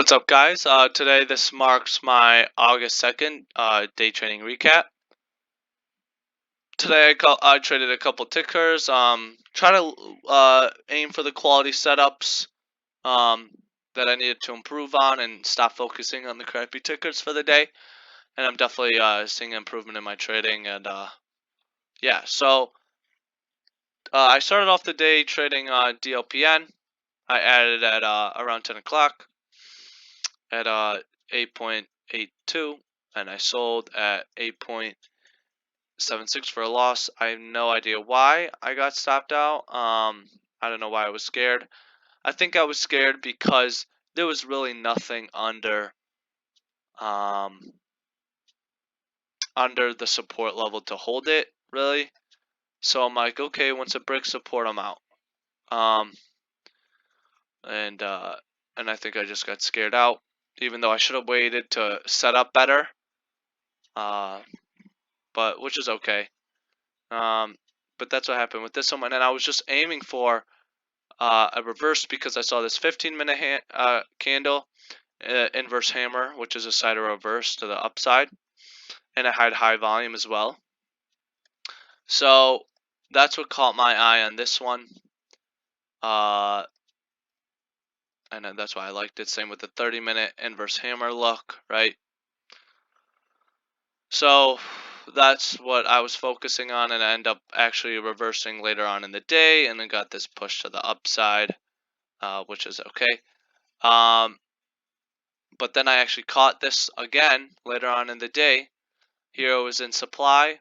What's up, guys? Today this marks my August 2nd day trading recap. Today I traded a couple tickers. Try to aim for the quality setups um, that I needed to improve on and stop focusing on the crappy tickers for the day. And I'm definitely seeing improvement in my trading. And yeah, so I started off the day trading DLPN. I added at around 10 o'clock at 8.82, and I sold at 8.76 for a loss. I have no idea why I got stopped out. I don't know why I was scared. I think I was scared because there was really nothing um under the support level to hold it, really. So I'm like, okay, once it breaks support, I'm out. Um and uh and I think I just got scared out, even though I should have waited to set up better. Uh but which is okay. Um but that's what happened with this one, and I was just aiming for a reverse because I saw this 15-minute candle inverse hammer, which is a side of reverse to the upside, and it had high volume as well. So that's what caught my eye on this one, and that's why I liked it. Same with the 30-minute inverse hammer look, right? So that's what I was focusing on, and I end up actually reversing later on in the day, and then got this push to the upside, which is okay. But then I actually caught this again later on in the day. Here it was in supply.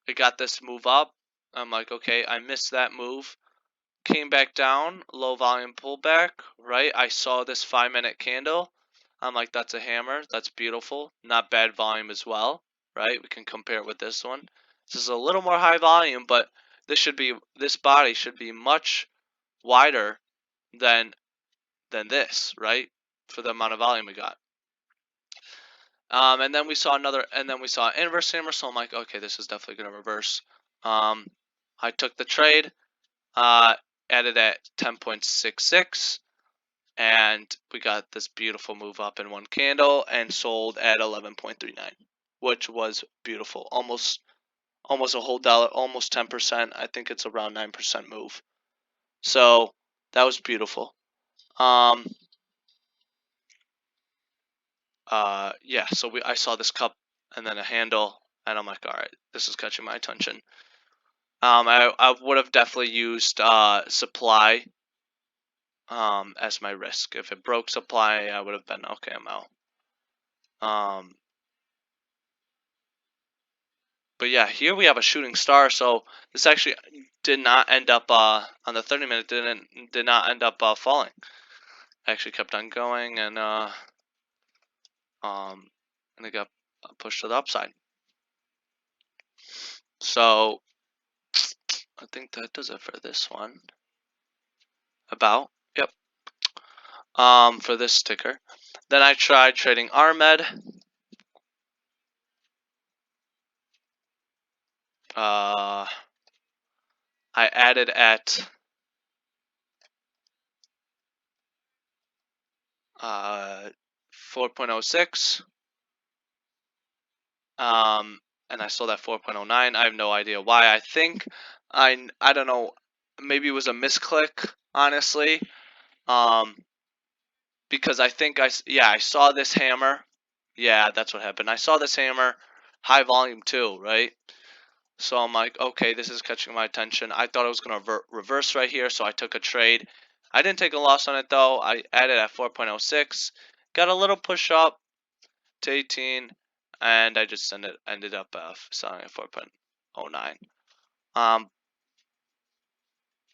It got this move up. I'm like, okay, I missed that move. Came back down, low volume pullback, right? I saw this 5-minute candle. I'm like, that's a hammer. That's beautiful. Not bad volume as well, right? We can compare it with this one. This is a little more high volume, but this body should be much wider than this, right? For the amount of volume we got. And then we saw inverse hammer, so I'm like, okay, this is definitely gonna reverse. I took the trade, added at 10.66, and we got this beautiful move up in one candle, and sold at 11.39, which was beautiful. Almost a whole dollar, almost 10%. I think it's around 9% move. So that was beautiful. Yeah, so I saw this cup and then a handle, and I'm like, all right, this is catching my attention. I would have definitely used supply as my risk. If it broke supply, I would have been okay, I'm out. But yeah, here we have a shooting star. So this actually did not end up on the 30-minute did not end up falling. Actually kept on going, and it got pushed to the upside. So I think that does it for this one. About, yep. For this sticker. Then I tried trading RMED. I added at 4.06. And I sold at 4.09. I have no idea why. I think I don't know. Maybe it was a misclick, honestly. Because I think I saw this hammer. Yeah, that's what happened. I saw this hammer, high volume too, right? So I'm like, okay, this is catching my attention. I thought it was gonna reverse right here, so I took a trade. I didn't take a loss on it though. I added at 4.06, got a little push up to 18, and I just ended up selling at 4.09.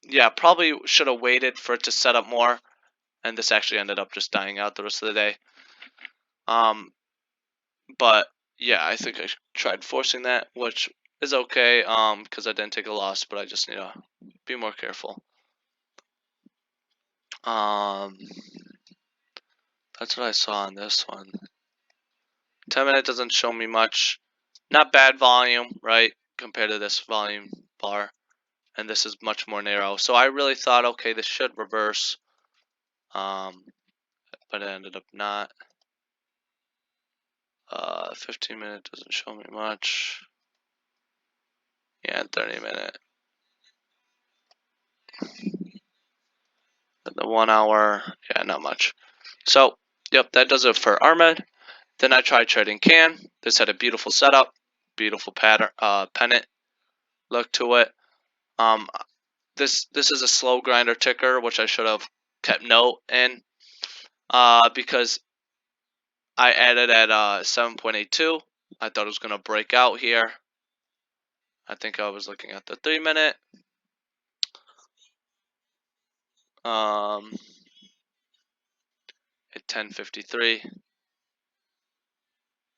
Yeah, probably should have waited for it to set up more, and this actually ended up just dying out the rest of the day. But yeah, I think I tried forcing that, which is okay, because I didn't take a loss, but I just need to be more careful. That's what I saw on this one. 10-minute doesn't show me much. Not bad volume, right, compared to this volume bar, and this is much more narrow. So I really thought, okay, this should reverse. but it ended up not. 15-minute doesn't show me much. Yeah, 30-minute. And the 1 hour, yeah, not much. So, yep, that does it for Armed. Then I tried trading Can. This had a beautiful setup, beautiful pattern, pennant look to it. Um, this is a slow grinder ticker, which I should have kept note in, because I added at 7.82. I thought it was gonna break out here. I think I was looking at the 3-minute. At 10:53.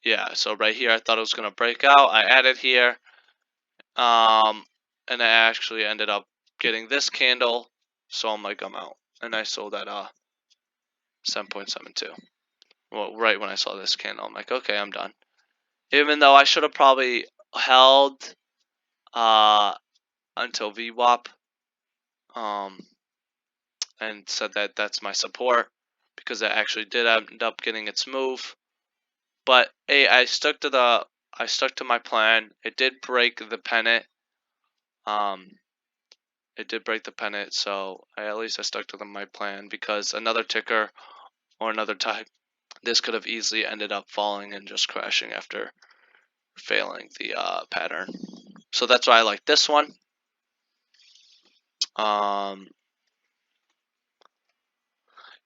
Yeah, so right here I thought it was gonna break out. I added here, and I actually ended up getting this candle. So I'm like, I'm out, and I sold at 7.72. Well, right when I saw this candle, I'm like, okay, I'm done. Even though I should have probably held until VWAP, and said that that's my support, because it actually did end up getting its move. But hey, I stuck to my plan. It did break the pennant. It did break the pennant, so at least I stuck to my plan, because another ticker or another time, this could have easily ended up falling and just crashing after failing the pattern. So that's why I like this one.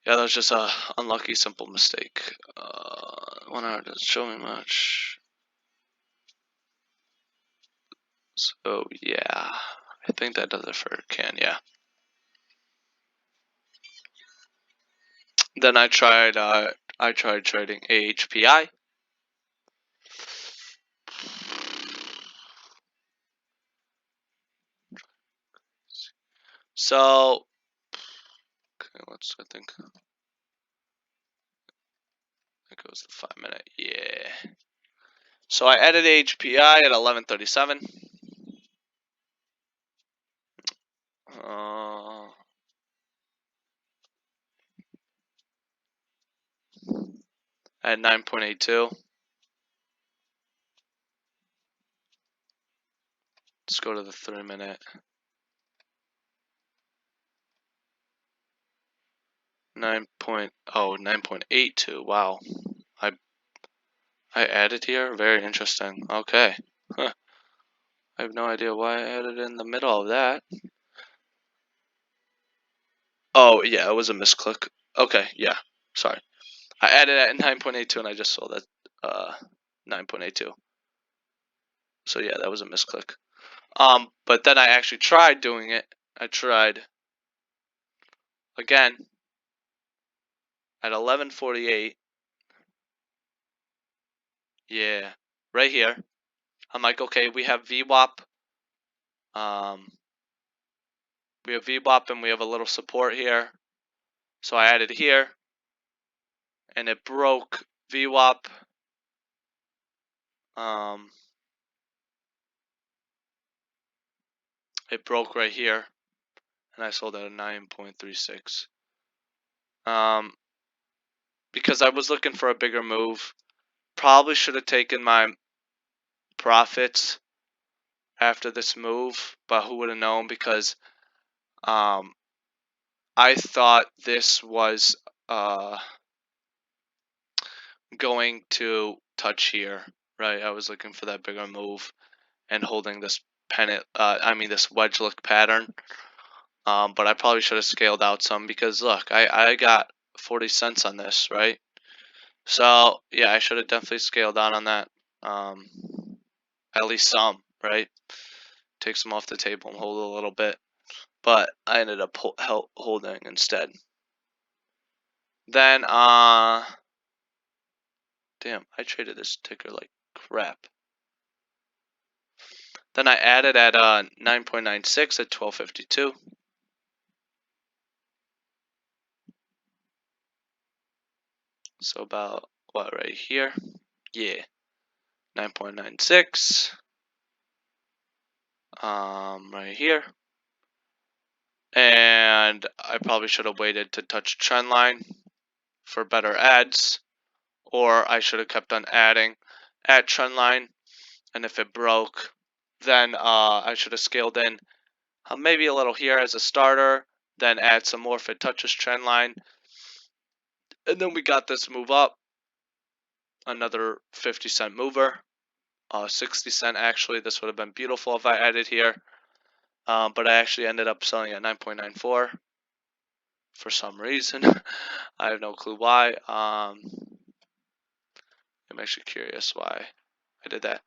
Yeah, that was just a unlucky simple mistake. 1 hour doesn't show me much. So yeah, I think that does it for Can. Yeah. Then I tried trading AHPI. So okay, I think it goes the 5-minute. Yeah. So I added AHPI at 11:37. At 9.82. Let's go to the 3-minute. 9.82. Wow. I added here. Very interesting. Okay. Huh. I have no idea why I added in the middle of that. Oh yeah, it was a misclick. Okay, yeah. Sorry. I added at 9.82 and I just saw that 9.82. So yeah, that was a misclick. But then I actually tried doing it. I tried again at 11:48. Yeah, right here. I'm like, okay, we have VWAP. We have VWAP and we have a little support here. So I added here, and it broke VWAP. It broke right here, and I sold at a 9.36. Because I was looking for a bigger move. Probably should have taken my profits after this move, but who would have known? Because I thought this was going to touch here, right? I was looking for that bigger move and holding this pennant. This wedge look pattern. But I probably should have scaled out some, because look, I got 40 cents on this, right? So yeah, I should have definitely scaled down on that. At least some, right? Take some off the table and hold a little bit. But I ended up holding instead. Then damn, I traded this ticker like crap. Then I added at 9.96 at 12:52. So about what, right here? Yeah, 9.96. Right here. And I probably should have waited to touch trend line. for better ads, or I should have kept on adding at trend line, and if it broke, then I should have scaled in maybe a little here as a starter, then add some more if it touches trend line, and then we got this move up, another 50-cent mover, 60 cent actually. This would have been beautiful if I added here, but I actually ended up selling at 9.94 for some reason. I have no clue why. I'm actually curious why I did that.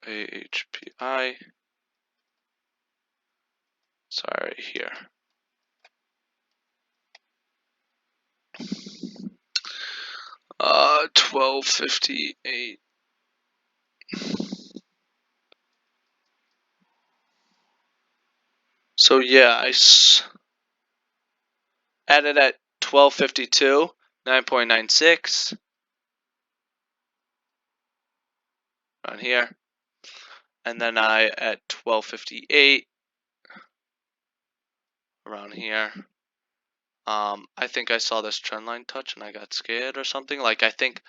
AHPI. Sorry, here. Uh, 1258. So yeah, added at 1252, 9.96 on here, and then I at 1258 around here. I think I saw this trend line touch and I got scared or something. Like I think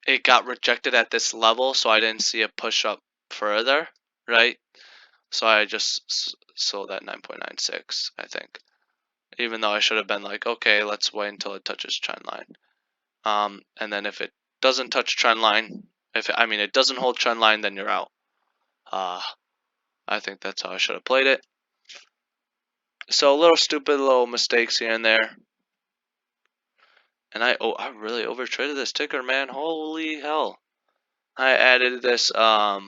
it got rejected at this level, so I didn't see it push up further, right? So I just sold at 9.96, I think. Even though I should have been like, okay, let's wait until it touches trend line. And then if it doesn't touch trend line, it doesn't hold trend line, then you're out. I think that's how I should have played it. So a little stupid little mistakes here and there. And I really overtraded this ticker, man. Holy hell. I added this, yeah,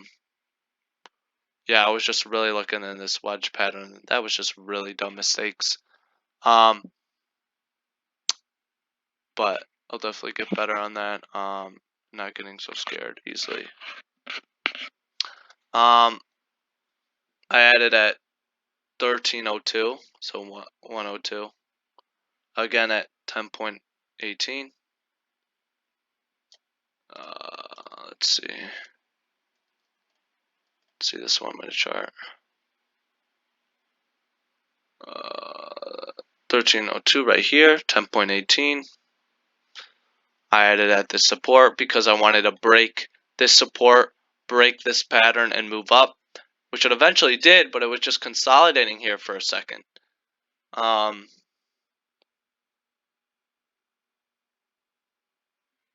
I was just really looking in this wedge pattern. That was just really dumb mistakes. But I'll definitely get better on that. Not getting so scared easily. I added at 1302, so 102. Again at 10.18. Let's see. Let's see this 1 minute chart. 1302 right here, 10.18. I added at this support because I wanted to break this support, break this pattern, and move up, which it eventually did, but it was just consolidating here for a second.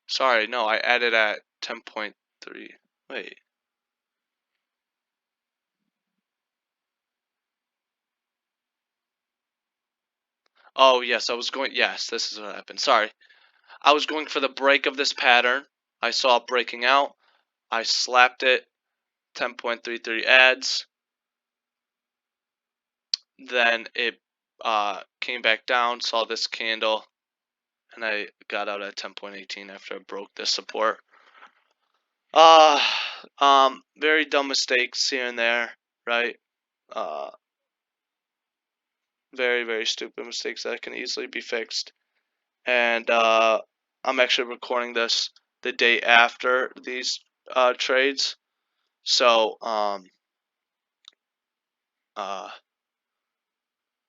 Sorry, no, I added at 10.3. Wait. Oh, yes, yes, this is what happened. Sorry. I was going for the break of this pattern. I saw it breaking out. I slapped it, 10.33 ads. Then it came back down, saw this candle, and I got out at 10.18 after I broke this support. Very dumb mistakes here and there, right? Very, very stupid mistakes that can easily be fixed. And I'm actually recording this the day after these trades. So,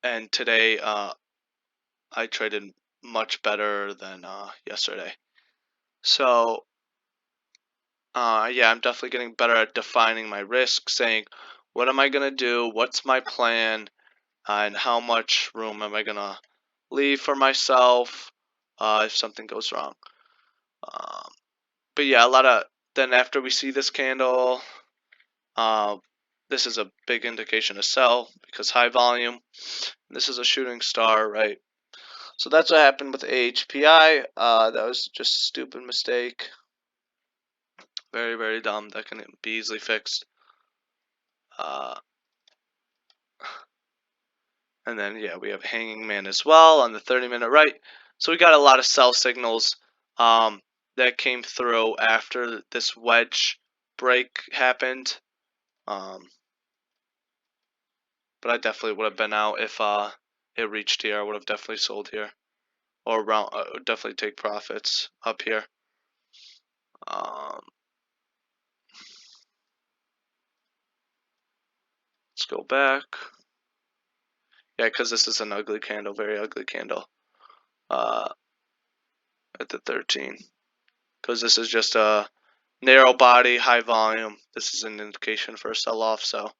and today I traded much better than yesterday. So, yeah, I'm definitely getting better at defining my risk, saying, what am I going to do? What's my plan? And how much room am I going to leave for myself if something goes wrong? But yeah, then after we see this candle, this is a big indication to sell because high volume. This is a shooting star, right? So that's what happened with AHPI. That was just a stupid mistake. Very, very dumb. That can be easily fixed. And then, yeah, we have Hanging Man as well on the 30-minute right. So we got a lot of sell signals that came through after this wedge break happened. But I definitely would have been out if it reached here. I would have definitely sold here. Or around, definitely take profits up here. go back. Yeah, because this is an ugly candle, very ugly candle. At the 13. Because this is just a narrow body, high volume. This is an indication for a sell-off, so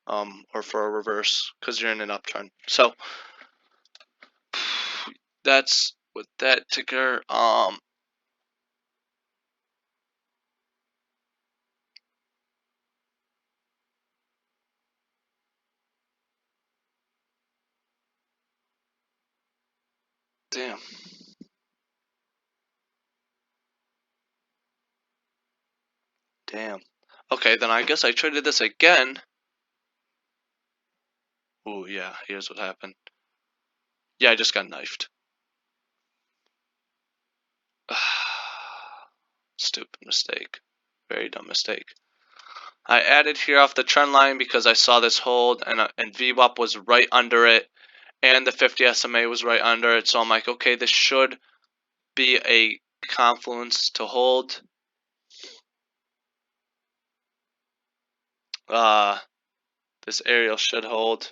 or for a reverse, because you're in an uptrend. So that's with that ticker. Damn. Damn. Okay, then I guess I traded this again. Ooh, yeah, here's what happened. Yeah, I just got knifed. Stupid mistake. Very dumb mistake. I added here off the trend line because I saw this hold and VWAP was right under it and the 50 SMA was right under it. So I'm like, okay, this should be a confluence to hold. This area should hold.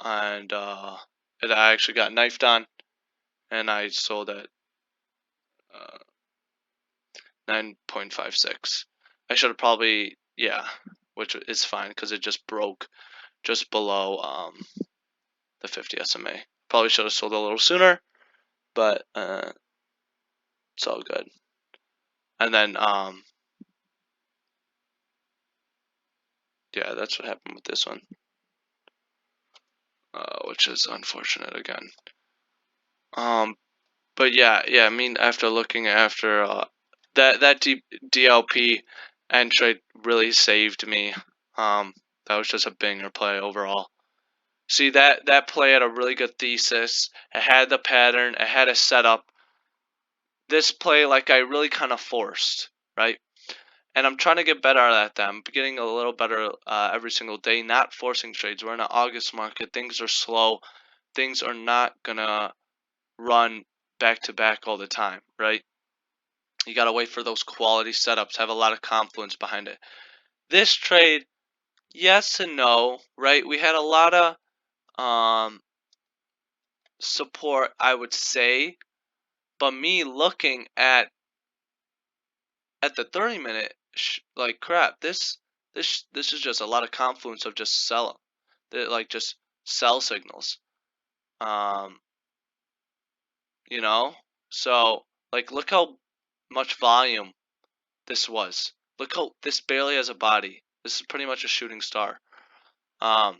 And I actually got knifed on and I sold at 9.56. I should have probably, yeah, which is fine because it just broke just below the 50 SMA. Probably should have sold a little sooner, but it's all good. And then yeah, that's what happened with this one, which is unfortunate again. But yeah, I mean, after looking after that DLP entry really saved me. That was just a banger play overall. See, that play had a really good thesis. It had the pattern. It had a setup. This play, like, I really kind of forced, right? And I'm trying to get better at that. I'm getting a little better every single day, not forcing trades. We're in an August market. Things are slow. Things are not going to run back to back all the time, right? You got to wait for those quality setups, have a lot of confluence behind it. This trade, yes and no, right? We had a lot of support, I would say, but me looking at the 30-minute, like, crap, this is just a lot of confluence of just like just sell signals. You know, so like look how much volume this was. Look how this barely has a body. This is pretty much a shooting star. And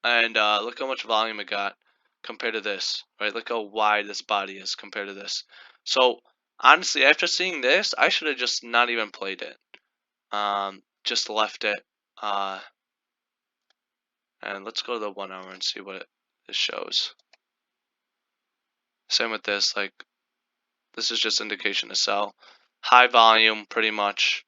look how much volume it got compared to this, right? Look how wide this body is compared to this. So honestly, after seeing this, I should have just not even played it. Just left it. And let's go to the 1 hour and see what it shows. Same with this, like this is just indication to sell. High volume, pretty much.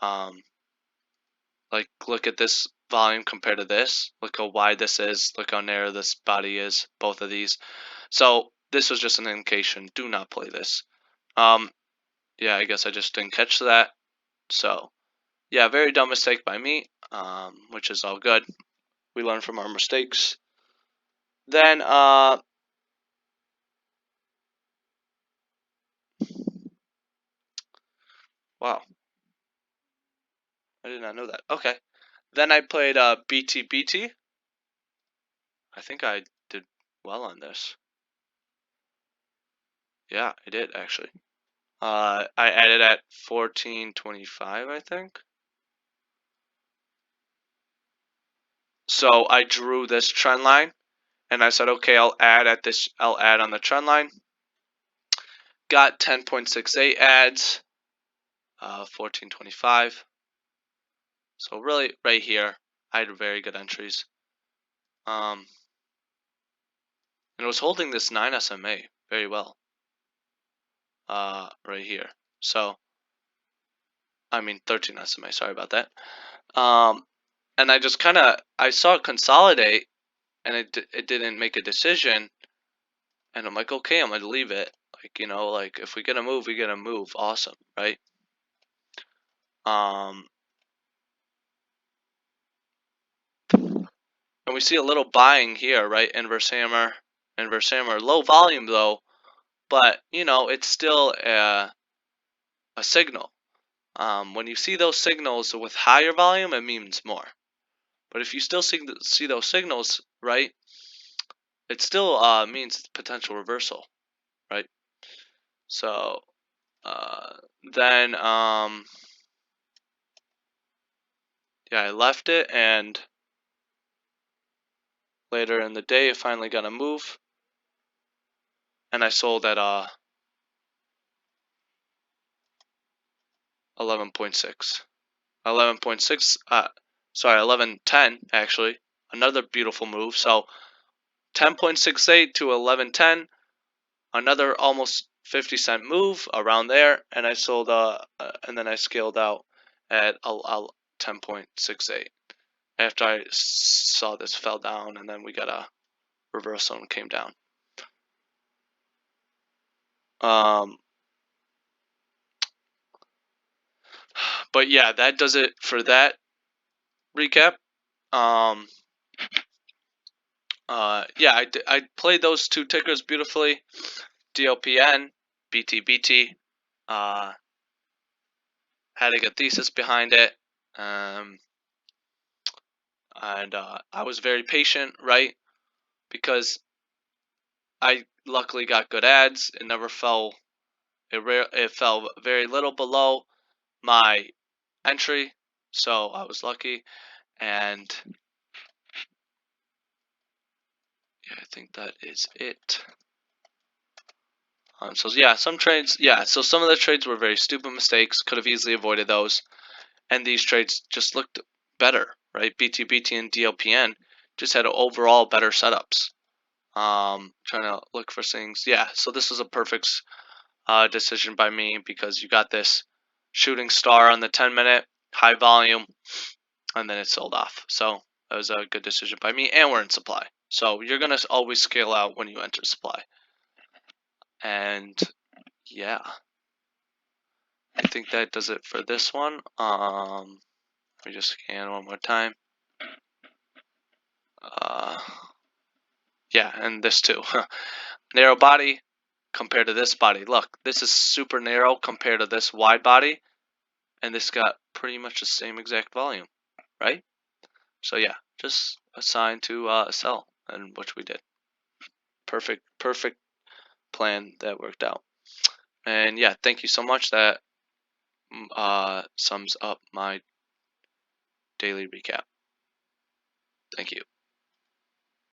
Like look at this volume compared to this. Look how wide this is. Look how narrow this body is. Both of these. So this was just an indication. Do not play this. Yeah, I guess I just didn't catch that. So yeah, very dumb mistake by me. Which is all good. We learn from our mistakes. Then wow, I did not know that. Okay. Then I played BTBT. I think I did well on this. Yeah, I did actually. I added at 14.25, I think. So I drew this trend line, and I said, okay, I'll add on the trend line. Got 10.68 ads, 14.25. So really, right here, I had very good entries. And it was holding this 9 SMA very well. Right here. So, I mean 13 SMA. Sorry about that. And I just I saw it consolidate, and it didn't make a decision. And I'm like, okay, I'm gonna leave it. Like, you know, like if we get a move, we get a move. Awesome, right? And we see a little buying here, right? Inverse hammer, low volume though, but you know, it's still a signal. When you see those signals with higher volume, it means more. But if you still see those signals, right, it still means potential reversal, right? So then, yeah, I left it, and later in the day, it finally got a move, and I sold at 11.6. 11.6, sorry, 11.10 actually. Another beautiful move. So 10.68 to 11.10, another almost 50-cent move around there, and I sold and then I scaled out at 10.68 after I saw this fell down, and then we got a reversal and came down. But yeah, that does it for that recap. Yeah, I played those two tickers beautifully. DLPN, BTBT. Had a good thesis behind it. And I was very patient, right? Because I luckily got good ads. It never fell. It fell very little below my entry, so I was lucky. And yeah, I think that is it. So yeah, some trades. Yeah, so some of the trades were very stupid mistakes. Could have easily avoided those. And these trades just looked better, right? BTBT and DLPN just had overall better setups. Trying to look for things. Yeah, so this was a perfect decision by me because you got this shooting star on the 10-minute, high volume, and then it sold off. So that was a good decision by me, and we're in supply. So you're going to always scale out when you enter supply. And yeah, I think that does it for this one. Let me just scan one more time. Yeah, and this too. Narrow body compared to this body. Look, this is super narrow compared to this wide body, and this got pretty much the same exact volume, right? So yeah, just assign to sell, and which we did. Perfect plan that worked out. And yeah, thank you so much. That sums up my daily recap. Thank you.